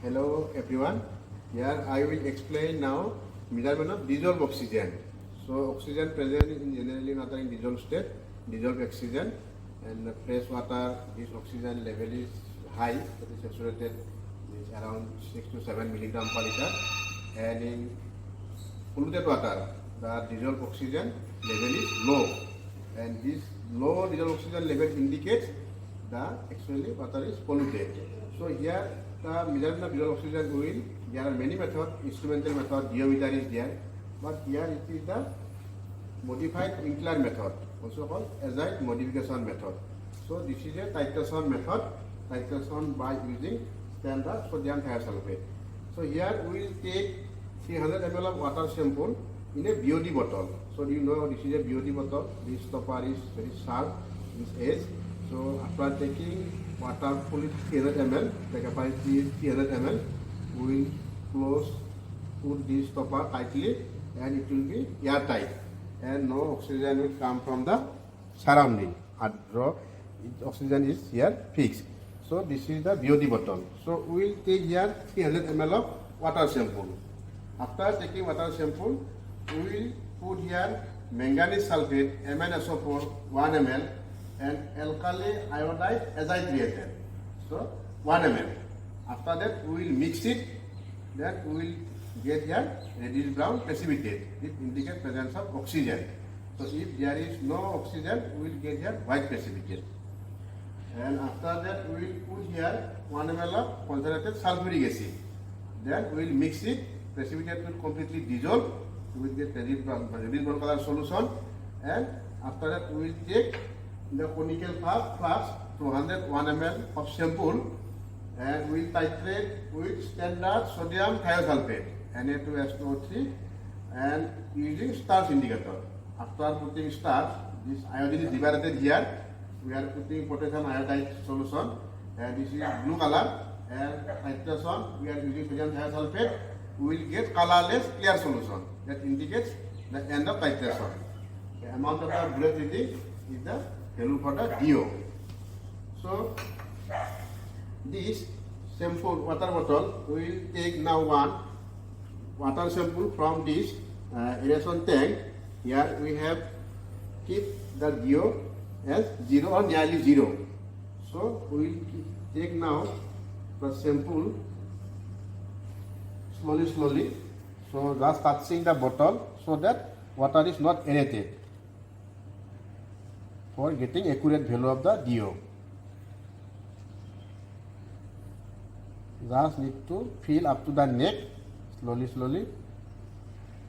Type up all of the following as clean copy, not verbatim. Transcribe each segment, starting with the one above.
Hello everyone. Here I will explain now measurement of dissolved oxygen. So oxygen present in generally water in dissolved state, dissolved oxygen, and fresh water, this oxygen level is high, that is saturated is around 6 to 7 milligram per liter, and in polluted water, the dissolved oxygen level is low, and this low dissolved oxygen level indicates the actually water is polluted. So here the measurement of dissolved oxygen will, there are many methods, instrumental method, geometer is there, but here it is the modified Winkler method, also called azide modification method. So this is a titration method, titration by using standard sodium thiosulfate. So here we will take 300 ml of water sample in a BOD bottle. So do you know this is a BOD bottle? This stopper is very sharp, this edge. So after taking water fully 300 ml, the capacity is 300 ml, we will put this stopper tightly and it will be airtight and no oxygen will come from the surrounding. Oxygen is here fixed. So this is the BOD bottle. So we will take here 300 ml of water sample. After taking water sample, we will put here manganese sulfate MnSO4 1 ml and alkali iodide azide reagent. So 1 ml. After that we will mix it. Then we will get here reddish brown precipitate. It indicates presence of oxygen. So if there is no oxygen, we will get here white precipitate. And after that we will put here 1 ml of concentrated sulfuric acid. Then we will mix it. Precipitate will completely dissolve. We will get reddish brown color solution. And after that we will take the conical flask 201 ml of sample and we will titrate with standard sodium thiosulfate Na2SO3 and using starch indicator. After putting starch, this iodine is liberated here. We are putting potassium iodide solution and this is blue color, and titration we are using sodium thiosulfate. We will get colorless clear solution that indicates the end of titration. The amount of the bullet reading is the value for the DO. So this sample water bottle we will take now one water sample from this aeration tank. Here we have keep the DO as 0 or nearly 0. So we will take now the sample slowly. So just touching the bottle so that water is not aerated for getting accurate value of the DO. Just need to fill up to the neck slowly.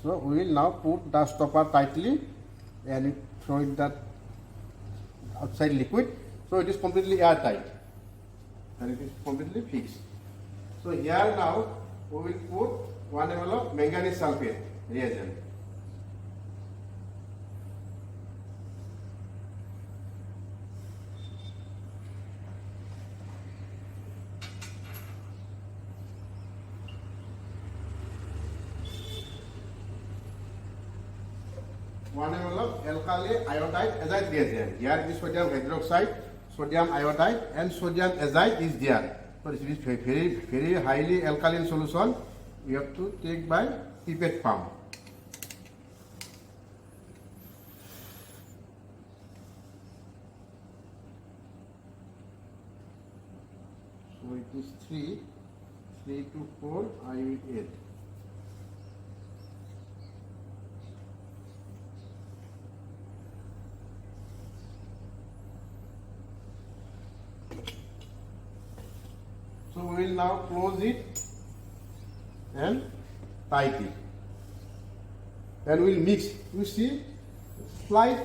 So we will now put the stopper tightly and throw it that outside liquid. So it is completely airtight and it is completely fixed. So here now we will put 1 ml of manganese sulfate reagent. One ml of alkali iodide azide reagent. Here is sodium hydroxide, sodium iodide, and sodium azide is there. So this is very highly alkaline solution. We have to take by pipette pump. So it is 3 to 4, I will 8. So we will now close it and tight it. Then we will mix. You see, slight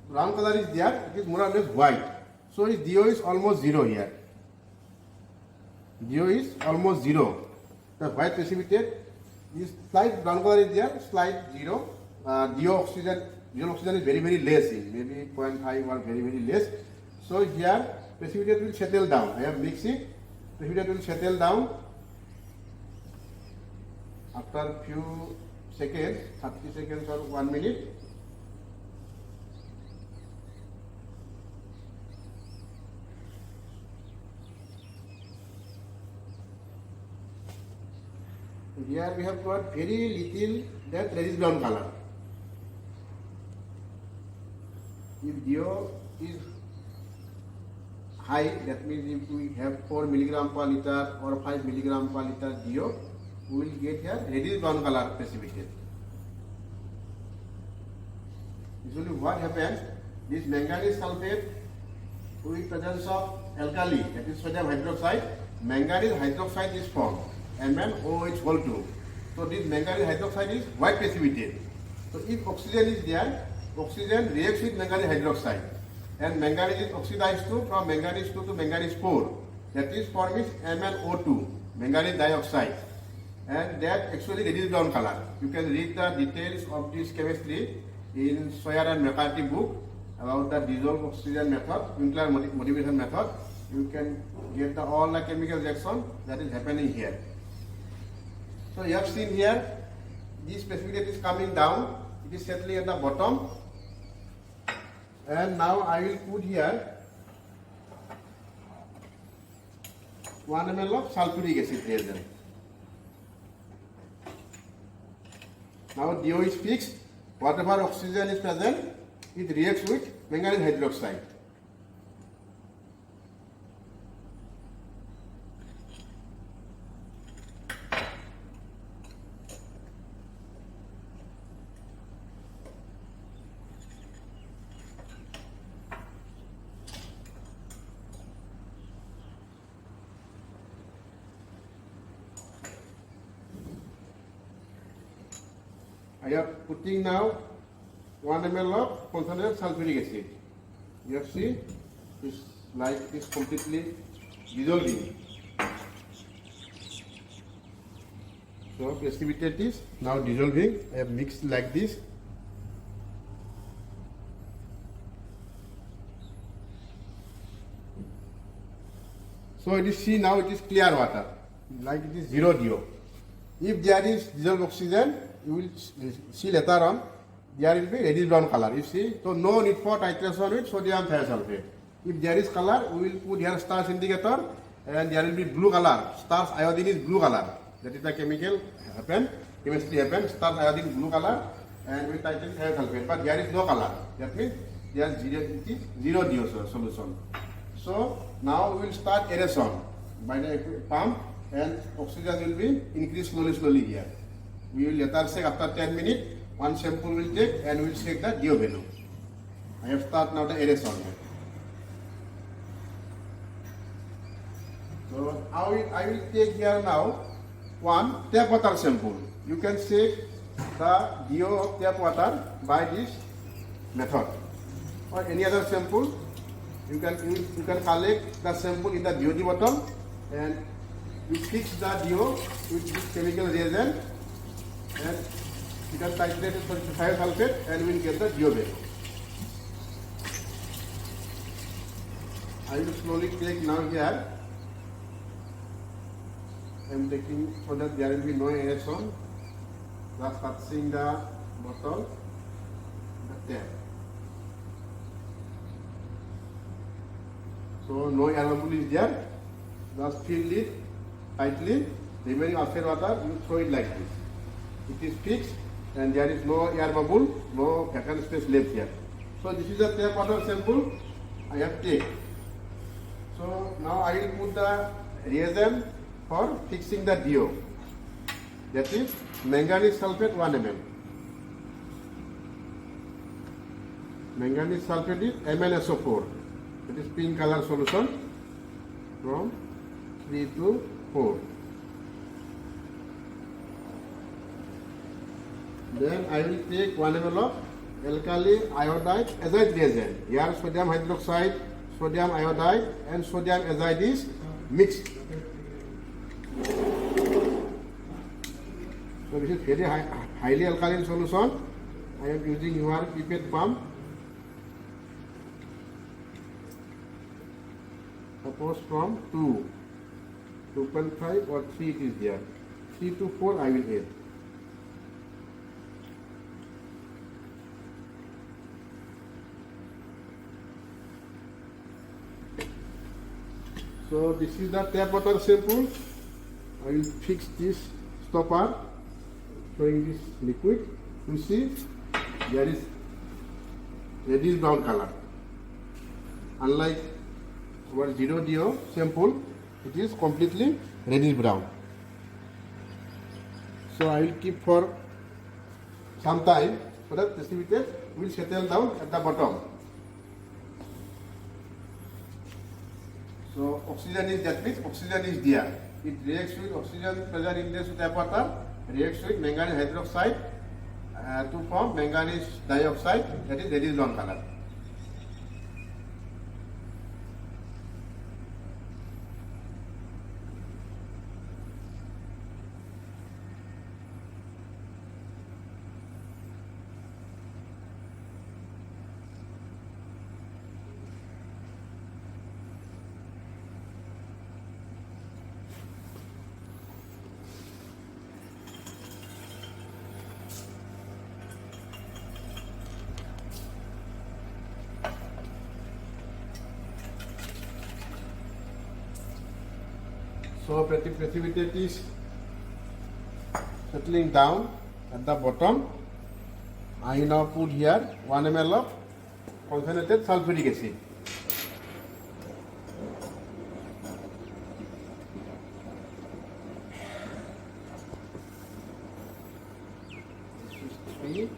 brown color is there. It is more or less white. So its DO is almost 0 here. DO is almost 0. The white precipitate is slight brown color is there, slight 0. DO oxygen is very less, maybe 0.5 or very less. So here precipitate will settle down. I have mixed it. Precipitate will settle down after few seconds, 30 seconds or 1 minute. Here we have got very little that reddish brown color. If DO is high, that means if we have 4 milligram per liter or 5 milligram per liter DO, we will get here reddish brown color precipitate. Usually what happens, this manganese sulfate with presence of alkali, that is sodium hydroxide, manganese hydroxide is formed, MnOH2. So this manganese hydroxide is white precipitate. So if oxygen is there, oxygen reacts with manganese hydroxide, and manganese is oxidized from manganese 2 to manganese 4. That is formed is MnO2, manganese dioxide, and that actually reddish brown color. You can read the details of this chemistry in Sawyer and McCarthy book about the dissolved oxygen method, Winkler motivation method. You can get all the chemical reaction that is happening here. So you have seen here, this precipitate is coming down, it is settling at the bottom, and now I will put here 1 ml of sulfuric acid reagent. Now DO is fixed, whatever oxygen is present, it reacts with manganese hydroxide. I am putting now 1 ml of concentrated sulfuric acid. You have seen this like is completely dissolving. So precipitate is now dissolving. I have mixed like this. So it is see now it is clear water, like it is 0 DO. If there is dissolved oxygen, you will see later on, there will be reddish brown color. You see, so no need for titration with sodium thiosulfate. If there is color, we will put here starch indicator, and there will be blue color. Starch iodine is blue color. That is the chemical happen, chemistry happen. Starch iodine blue color, and we titrate thiosulfate. But there is no color. That means there is zero DO solution. So now we will start aeration by the pump, and oxygen will be increased slowly here. We will later check after 10 minutes, one sample will take and we will check the DO value. I have start now the aeration here. So I will take here now one tap water sample. You can check the DO of tap water by this method, or any other sample. You can collect the sample in the DOD bottle and you fix the DO with this chemical reagent, and you can titrate it with thiosulfate and we will get the DO value. I will slowly take now here. I am taking so that there will be no aeration. Just touching the bottle, the tap. So no air bubble is there. Just fill it tightly. Remaining outside water, you throw it like this. It is fixed and there is no air bubble, no vacant space left here. So this is the tap water sample I have taken. So now I will put the reagent for fixing the DO. That is manganese sulfate 1 ml. Manganese sulfate is MnSO4. It is pink color solution from 3 to 4. Then I will take 1 ml of alkali iodide azide reagent. Here sodium hydroxide, sodium iodide and sodium azide is mixed. So this is very highly alkaline solution. I am using your pipette pump. Suppose from 2, 2.5 or 3 it is there. 3 to 4 I will add. So this is the tap water sample. I will fix this stopper showing this liquid, you see there is reddish brown color. Unlike our 0DO sample, it is completely reddish brown. So I will keep for some time so that precipitate will settle down at the bottom. So oxygen is, that means oxygen is there. It reacts with oxygen pressure index with tap water, reacts with manganese hydroxide to form manganese dioxide, that is reddish brown color. So precipitate is settling down at the bottom. I now put here 1 ml of concentrated sulfuric acid. This is 3,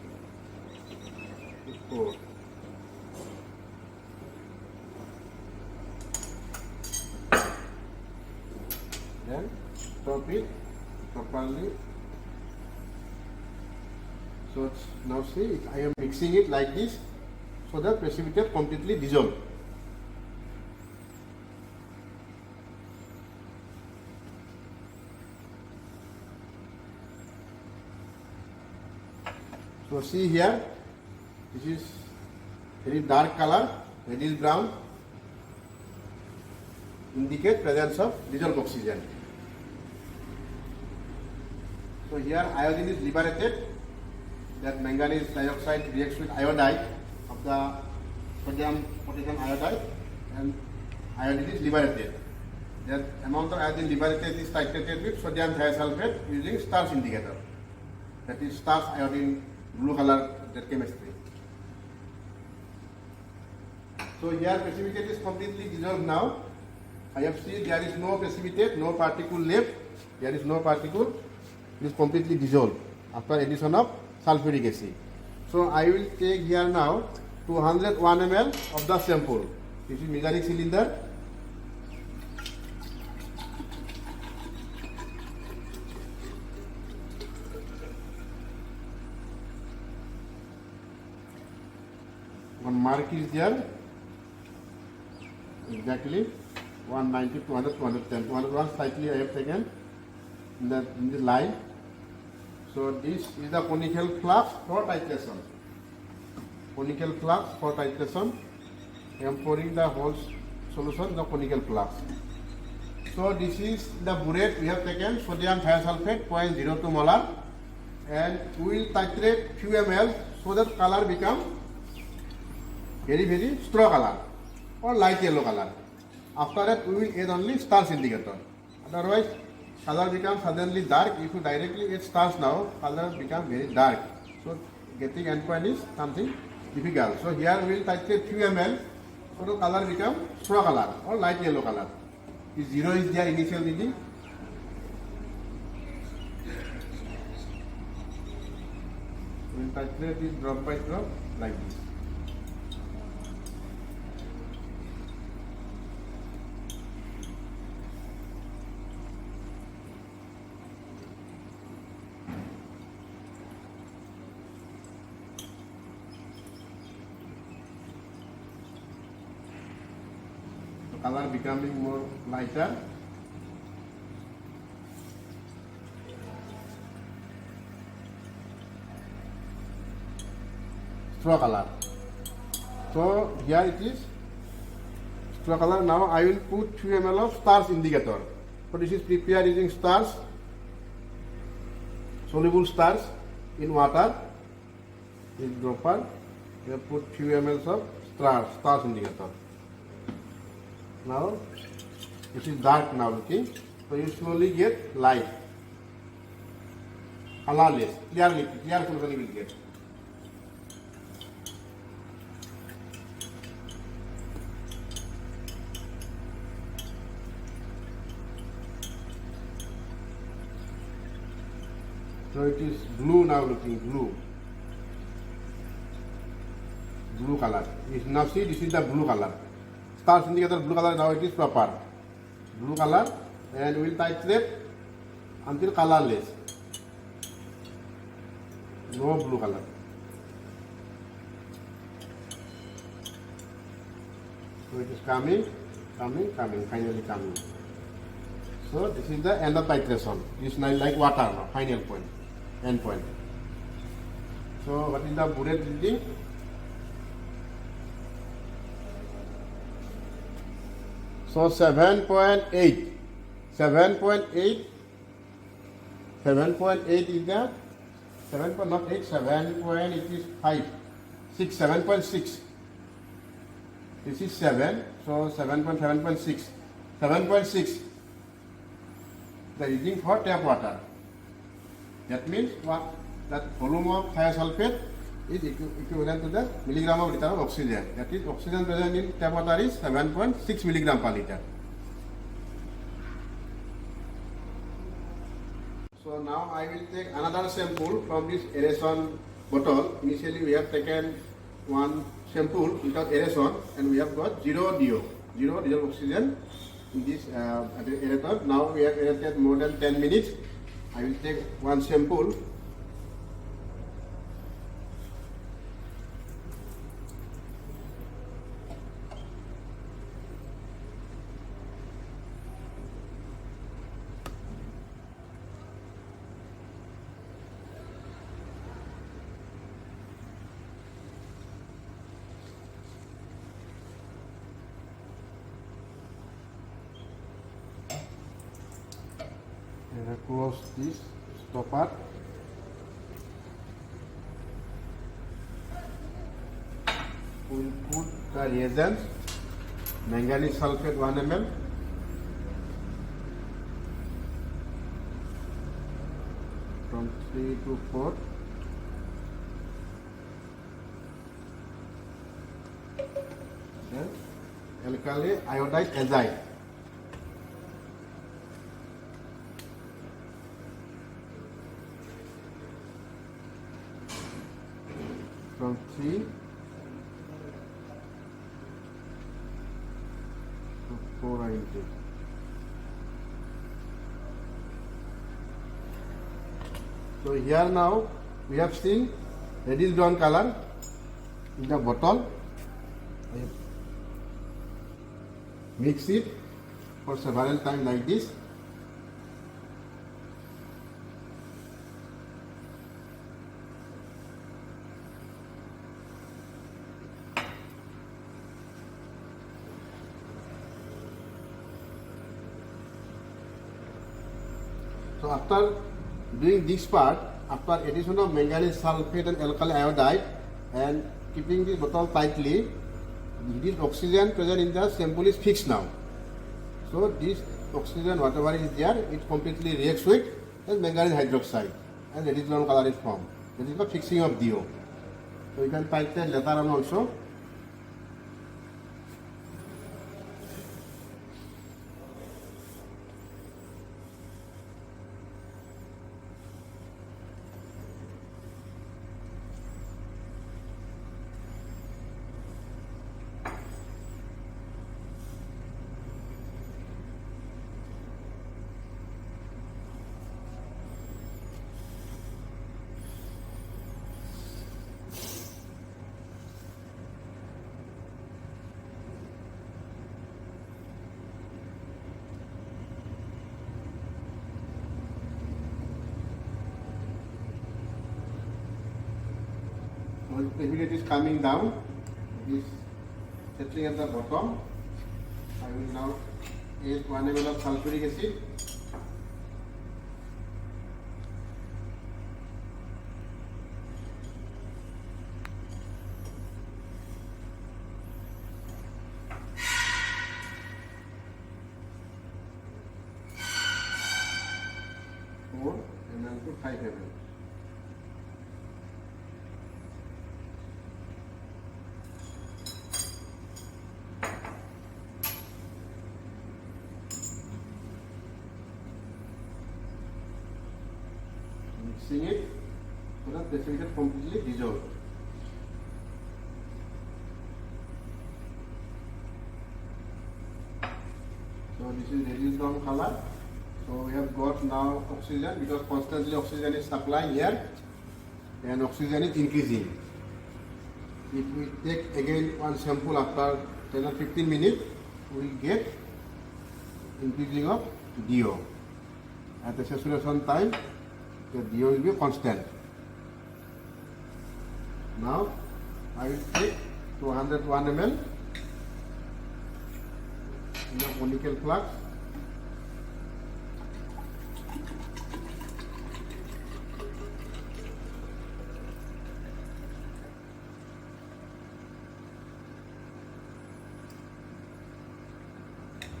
4. Then stop it properly. So now see, I am mixing it like this so that precipitate completely dissolve. So see here, this is very dark color, reddish brown, indicate presence of dissolved oxygen. So here iodine is liberated, that manganese dioxide reacts with iodide of the sodium potassium iodide, and iodine is liberated. That amount of iodine liberated is titrated with sodium thiosulfate using Starr's indicator. That is Starr's iodine blue color, that chemistry. So here precipitate is completely dissolved now. I have seen there is no precipitate, no particle left. There is no particle. It is completely dissolved after addition of sulfuric acid. So I will take here now 201 ml of the sample. This is measuring cylinder. One mark is there. Exactly 190, 200, 210. 201 slightly I have taken in the line. So this is the conical flask for titration. Conical flask for titration. I am pouring the whole solution in the conical flask. So this is the burette we have taken, sodium thiosulfate 0.02 molar, and we will titrate few ml so that color become very straw color or light yellow color. After that we will add only Starr's indicator. Otherwise color becomes suddenly dark. If you directly add Starr's now, color becomes very dark. So getting endpoint is something difficult. So here we will titrate few ml so the color becomes straw color or light yellow color. If 0 is their initial reading. We will titrate it drop by drop like this. Color becoming more lighter. Straw color. So here it is straw color. Now I will put 2 ml of Starr's indicator. So this is prepared using Starr's, soluble Starr's in water. This dropper. We have put few ml of Starr's indicator. Now it is dark now looking, so you slowly get light. colorless, clear solution you will get. So it is blue now, looking blue color. Now see, this is the blue color. Stars indicator blue color. Now it is proper blue color, and we will titrate until colorless. No blue color. So it is coming, finally coming. So this is the end of titration. It is like water now, final point, end point. So what is the bullet reading? So 7.8. 7.8 is the 7. Not 8, 7 point, it is 5. 6, 7.6. This is 7, so 7.6. 7.6. The reading for tap water. That means what? That volume of thiosulfate is equivalent to the milligram of liter of oxygen. That is, oxygen present in tap water is 7.6 milligram per liter. So now I will take another sample from this aeration bottle. Initially we have taken one sample without aeration, and we have got zero dissolved oxygen in this aerator. Now we have aerated more than 10 minutes. I will take one sample. And I close this stopper. We will put the reagents, manganese sulfate 1 ml, from 3 to 4, then alkali iodide azide, from 3 to 4 I will take. So here now we have seen reddish brown color in the bottle. I mix it for several times like this. So after doing this part, after addition of manganese sulfate and alkali iodide and keeping this bottle tightly, this oxygen present in the sample is fixed now. So this oxygen, whatever is there, it completely reacts with manganese hydroxide, and reddish brown color is formed. That is the fixing of DO. So you can titrate later on also. The humidity is coming down, it is settling at the bottom. I will now add 1 ml of sulfuric acid. Four ml to 5 ml. mixing it so that this will get completely dissolved. So this is reddish brown color. So we have got now oxygen, because constantly oxygen is supplying here and oxygen is increasing. If we take again one sample after 10 or 15 minutes, we will get increasing of DO. At the saturation time, the DO will be constant. Now I will take 201 ml in a conical flask.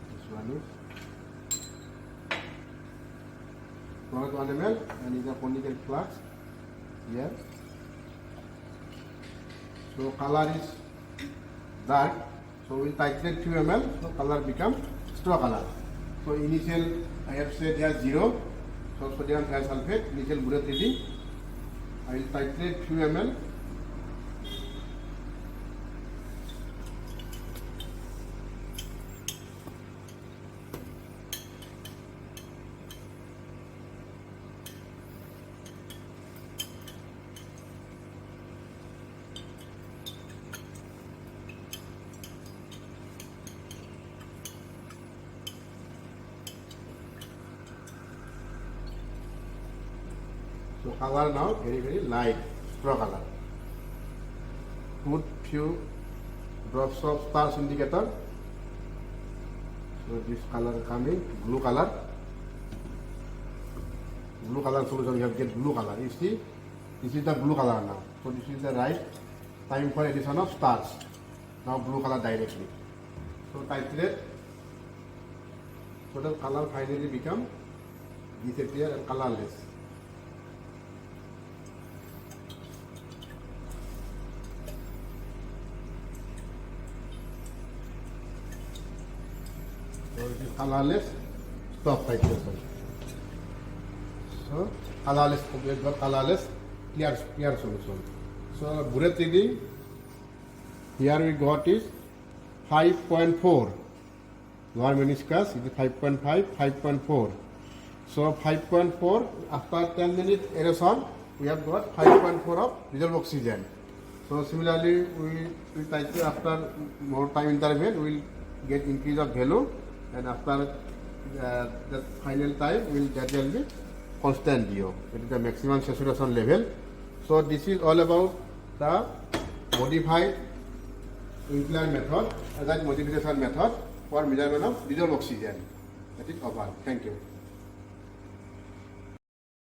This one is 201 ml and in a conical flask here. So color is dark, so we titrate few ml, so color become straw color. So initial I have said here 0, so sodium thiosulfate, initial breath reading. I will titrate few ml. So color now very light, straw color. Put few drops of stars indicator. So this color coming, blue color. Blue color solution, you have get blue color. You see, this is the blue color now. So this is the right time for addition of stars. Now blue color directly. So titrate. So the color finally become disappear and colorless. So it is colorless, stop titration. So colorless, complete got colorless, clear solution. So breath reading, here we got is 5.4. Lower meniscus is 5.5, 5.4. So 5.4 after 10 minutes aeration, we have got 5.4 of dissolved oxygen. So similarly, we titrate after more time interval, we will get increase of value. And after the final time, that will be constant DO. It is the maximum saturation level. So this is all about the modified incline method, that modification method for measurement of dissolved oxygen. That is over. Thank you.